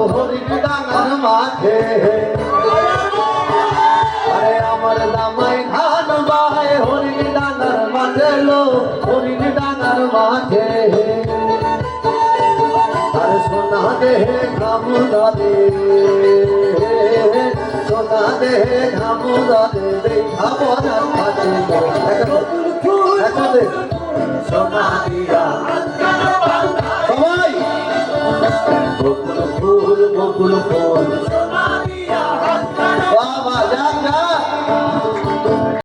হরিণ ডাঙার মাঠে আরে আমার জামাই ধান বাহে হরিণ ডাঙার মাঠে লো হরিণ ডাঙার মাঠে আর সোনা দেহে ঘামুরা দে সোনা দেহে ঘামুরা দে দেখা বনার কাছে একসাথে সোনা দিয়া সবাই বকুল ফুল